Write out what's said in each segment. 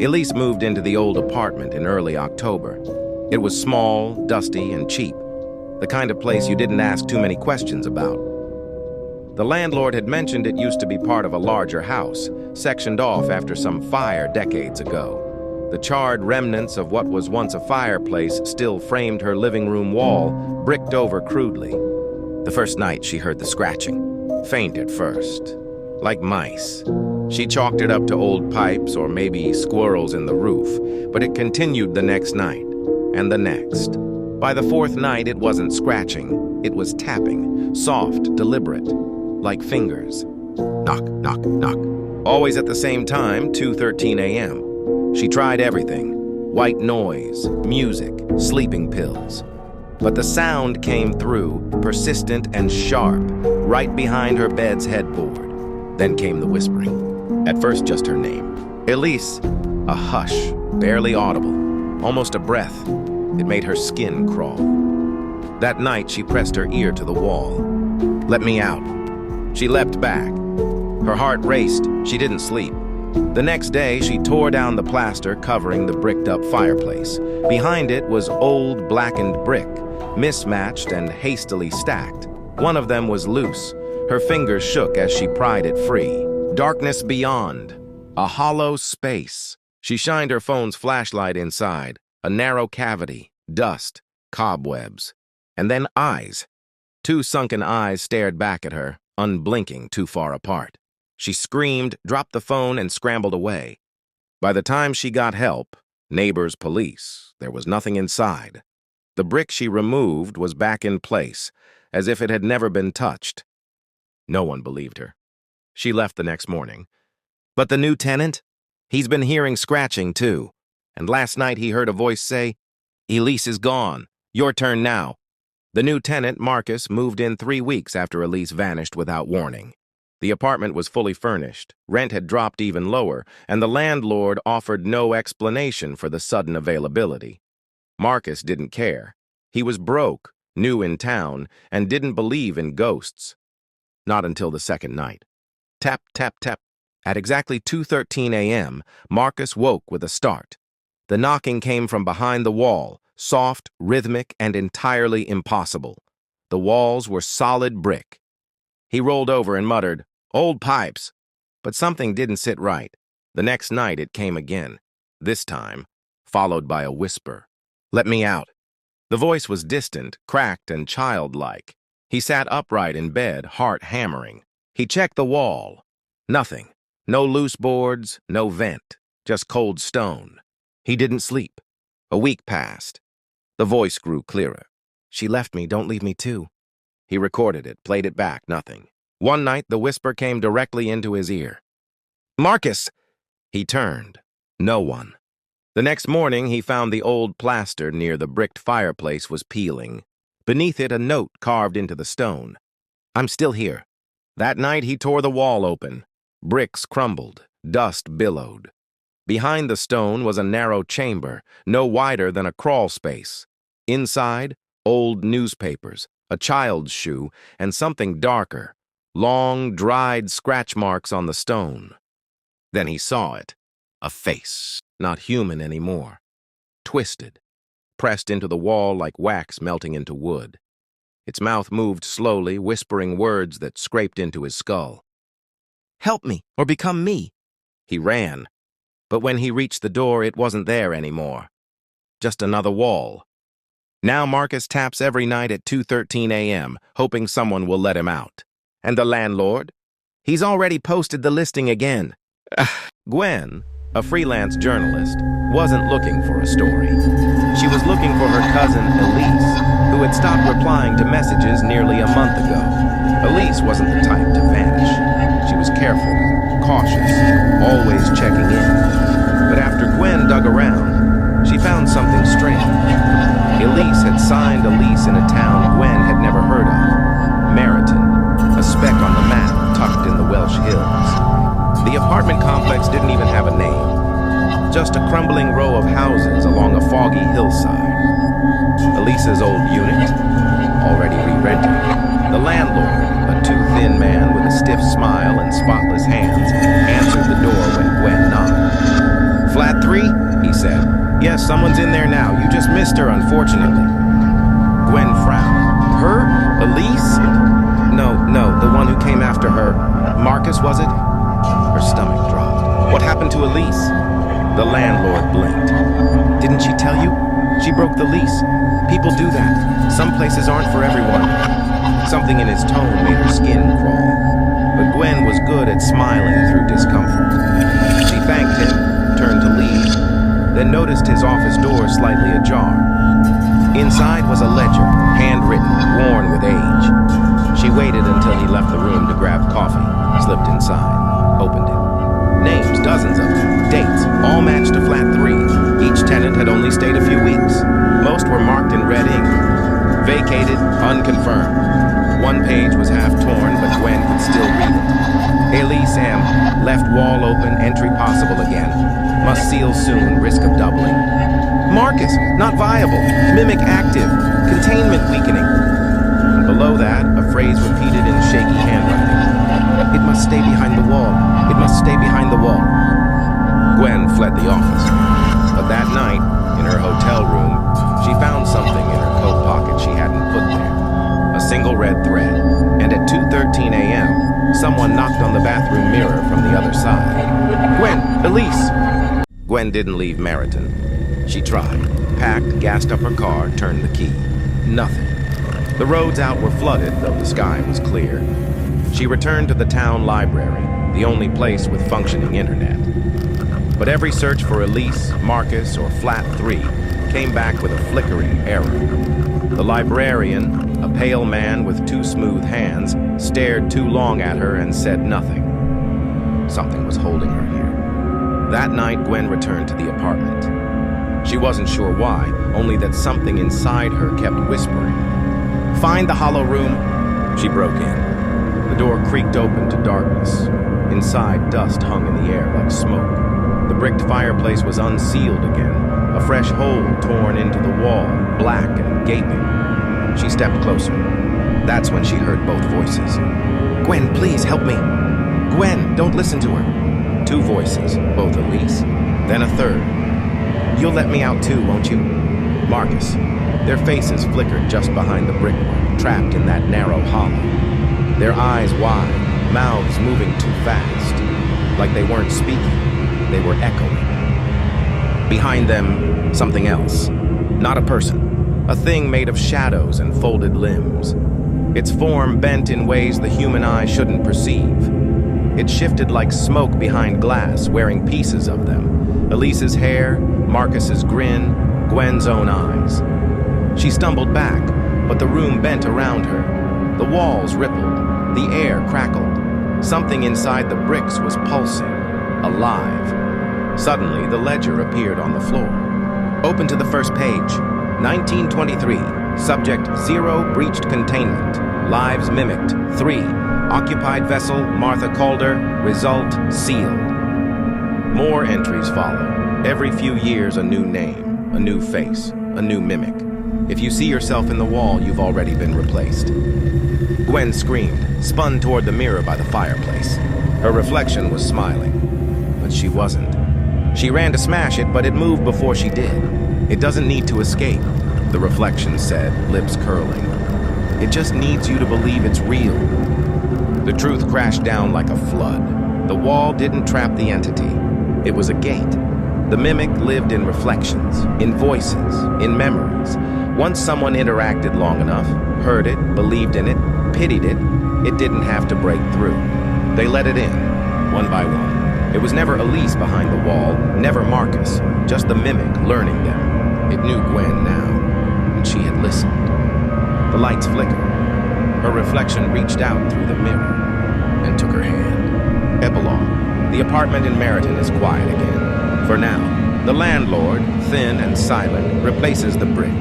Elise moved into the old apartment in early October. It was small, dusty, and cheap, the kind of place you didn't ask too many questions about. The landlord had mentioned it used to be part of a larger house, sectioned off after some fire decades ago. The charred remnants of what was once a fireplace still framed her living room wall, bricked over crudely. The first night she heard the scratching, faint at first, like mice. She chalked it up to old pipes or maybe squirrels in the roof, but it continued the next night, and the next. By the fourth night, it wasn't scratching, it was tapping, soft, deliberate, like fingers. Knock, knock, knock. Always at the same time, 2:13 a.m. She tried everything: white noise, music, sleeping pills. But the sound came through, persistent and sharp, right behind her bed's headboard. Then came the whispering. At first, just her name. Elise. A hush, barely audible, almost a breath. It made her skin crawl. That night, she pressed her ear to the wall. "Let me out." She leapt back. Her heart raced. She didn't sleep. The next day, she tore down the plaster covering the bricked-up fireplace. Behind it was old, blackened brick, mismatched and hastily stacked. One of them was loose. Her fingers shook as she pried it free. Darkness beyond. A hollow space. She shined her phone's flashlight inside. A narrow cavity, dust, cobwebs. And then eyes. Two sunken eyes stared back at her, unblinking, too far apart. She screamed, dropped the phone, and scrambled away. By the time she got help, neighbors, police, there was nothing inside. The brick she removed was back in place, as if it had never been touched. No one believed her. She left the next morning. But the new tenant? He's been hearing scratching, too. And last night he heard a voice say, "Elise is gone. Your turn now." The new tenant, Marcus, moved in 3 weeks after Elise vanished without warning. The apartment was fully furnished, rent had dropped even lower, and the landlord offered no explanation for the sudden availability. Marcus didn't care. He was broke, new in town, and didn't believe in ghosts. Not until the second night. Tap, tap, tap. At exactly 2:13 a.m., Marcus woke with a start. The knocking came from behind the wall, soft, rhythmic, and entirely impossible. The walls were solid brick. He rolled over and muttered, "Old pipes." But something didn't sit right. The next night it came again, this time followed by a whisper. "Let me out." The voice was distant, cracked, and childlike. He sat upright in bed, heart hammering. He checked the wall. Nothing. No loose boards, no vent, just cold stone. He didn't sleep. A week passed. The voice grew clearer. "She left me, don't leave me too." He recorded it, played it back, nothing. One night, the whisper came directly into his ear. "Marcus!" He turned. No one. The next morning, he found the old plaster near the bricked fireplace was peeling. Beneath it, a note carved into the stone. "I'm still here." That night, he tore the wall open. Bricks crumbled, dust billowed. Behind the stone was a narrow chamber, no wider than a crawl space. Inside, old newspapers, a child's shoe, and something darker, long, dried scratch marks on the stone. Then he saw it. A face, not human anymore. Twisted, pressed into the wall like wax melting into wood. Its mouth moved slowly, whispering words that scraped into his skull. "Help me, or become me." He ran. But when he reached the door, it wasn't there anymore. Just another wall. Now Marcus taps every night at 2:13 a.m., hoping someone will let him out. And the landlord? He's already posted the listing again. Gwen, a freelance journalist, wasn't looking for a story. She was looking for her cousin, Elise, who had stopped replying to messages nearly a month ago. Elise wasn't the type to vanish. She was careful, cautious, always checking in. But after Gwen dug around, she found something strange. Elise had signed a lease in a town Gwen had never heard of, Meriton, a speck on the map tucked in the Welsh hills. The apartment complex didn't even have a name, just a crumbling row of houses along a foggy hillside. Elise's old unit, already re-rented. The landlord, a too-thin man with a stiff smile and spotless hands, answered the door when Gwen knocked. "Flat 3. 3? He said. Yes, someone's in there now. You just missed her, unfortunately. Gwen frowned. Her? Elise? No, the one who came after her. Marcus, was it? Her stomach dropped. What happened to Elise? The landlord blinked. Didn't she tell you? She broke the lease. People do that. Some places aren't for everyone. Something in his tone made her skin crawl. But Gwen was good at smiling through discomfort. She thanked him, turned to leave, then noticed his office door slightly ajar. Inside was a ledger, handwritten, worn with age. She waited until he left the room to grab coffee, slipped inside, opened it. Names, dozens of them, dates, all matched to flat 3. Each tenant had only stayed a few weeks. Most were marked in red ink. Vacated, unconfirmed. One page was half torn, but Gwen could still read it. Elise M. Left wall open, entry possible again. Must seal soon, risk of doubling. Marcus, not viable. Mimic active. Containment weakening. And below that, a phrase repeated in shaky handwriting. It must stay behind the wall. It must stay behind the wall. Gwen fled the office. But that night, in her hotel room, she found something in her coat pocket she hadn't put there. A single red thread. And at 2:13 a.m., someone knocked on the bathroom mirror from the other side. Gwen, Elise! Gwen didn't leave Meriton. She tried, packed, gassed up her car, turned the key. Nothing. The roads out were flooded, though the sky was clear. She returned to the town library, the only place with functioning internet. But every search for Elise, Marcus, or Flat 3 came back with a flickering error. The librarian, a pale man with 2 smooth hands, stared too long at her and said nothing. Something was holding her here. That night, Gwen returned to the apartment. She wasn't sure why, only that something inside her kept whispering. Find the hollow room. She broke in. The door creaked open to darkness. Inside, dust hung in the air like smoke. The bricked fireplace was unsealed again, a fresh hole torn into the wall, black and gaping. She stepped closer. That's when she heard both voices. Gwen, please help me. Gwen, don't listen to her. 2 voices, both Elise. Then a third. You'll let me out too, won't you? Marcus. Their faces flickered just behind the brickwork, trapped in that narrow hollow. Their eyes wide, mouths moving too fast. Like they weren't speaking, they were echoing. Behind them, something else. Not a person. A thing made of shadows and folded limbs. Its form bent in ways the human eye shouldn't perceive. It shifted like smoke behind glass, wearing pieces of them. Elise's hair, Marcus's grin, Gwen's own eyes. She stumbled back, but the room bent around her. The walls rippled, the air crackled. Something inside the bricks was pulsing, alive. Suddenly, the ledger appeared on the floor. Open to the first page. 1923. Subject 0 breached containment. Lives mimicked 3. Occupied vessel Martha Calder. Result sealed. More entries follow. Every few years a new name, a new face, a new mimic. If you see yourself in the wall, you've already been replaced. Gwen screamed, spun toward the mirror by the fireplace. Her reflection was smiling, but she wasn't. She ran to smash it, but it moved before she did. It doesn't need to escape, the reflection said, lips curling. It just needs you to believe it's real. The truth crashed down like a flood. The wall didn't trap the entity. It was a gate. The mimic lived in reflections, in voices, in memories. Once someone interacted long enough, heard it, believed in it, pitied it, it didn't have to break through. They let it in, one by one. It was never Elise behind the wall, never Marcus, just the mimic learning them. It knew Gwen now, and she had listened. The lights flickered. Her reflection reached out through the mirror and took her hand. Epilogue. The apartment in Meriton is quiet again. For now, the landlord, thin and silent, replaces the brick,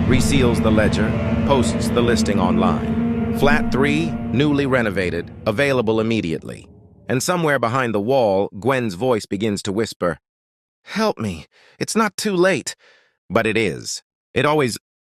reseals the ledger, posts the listing online. Flat 3, newly renovated, available immediately. And somewhere behind the wall, Gwen's voice begins to whisper, "Help me. It's not too late." But it is. It always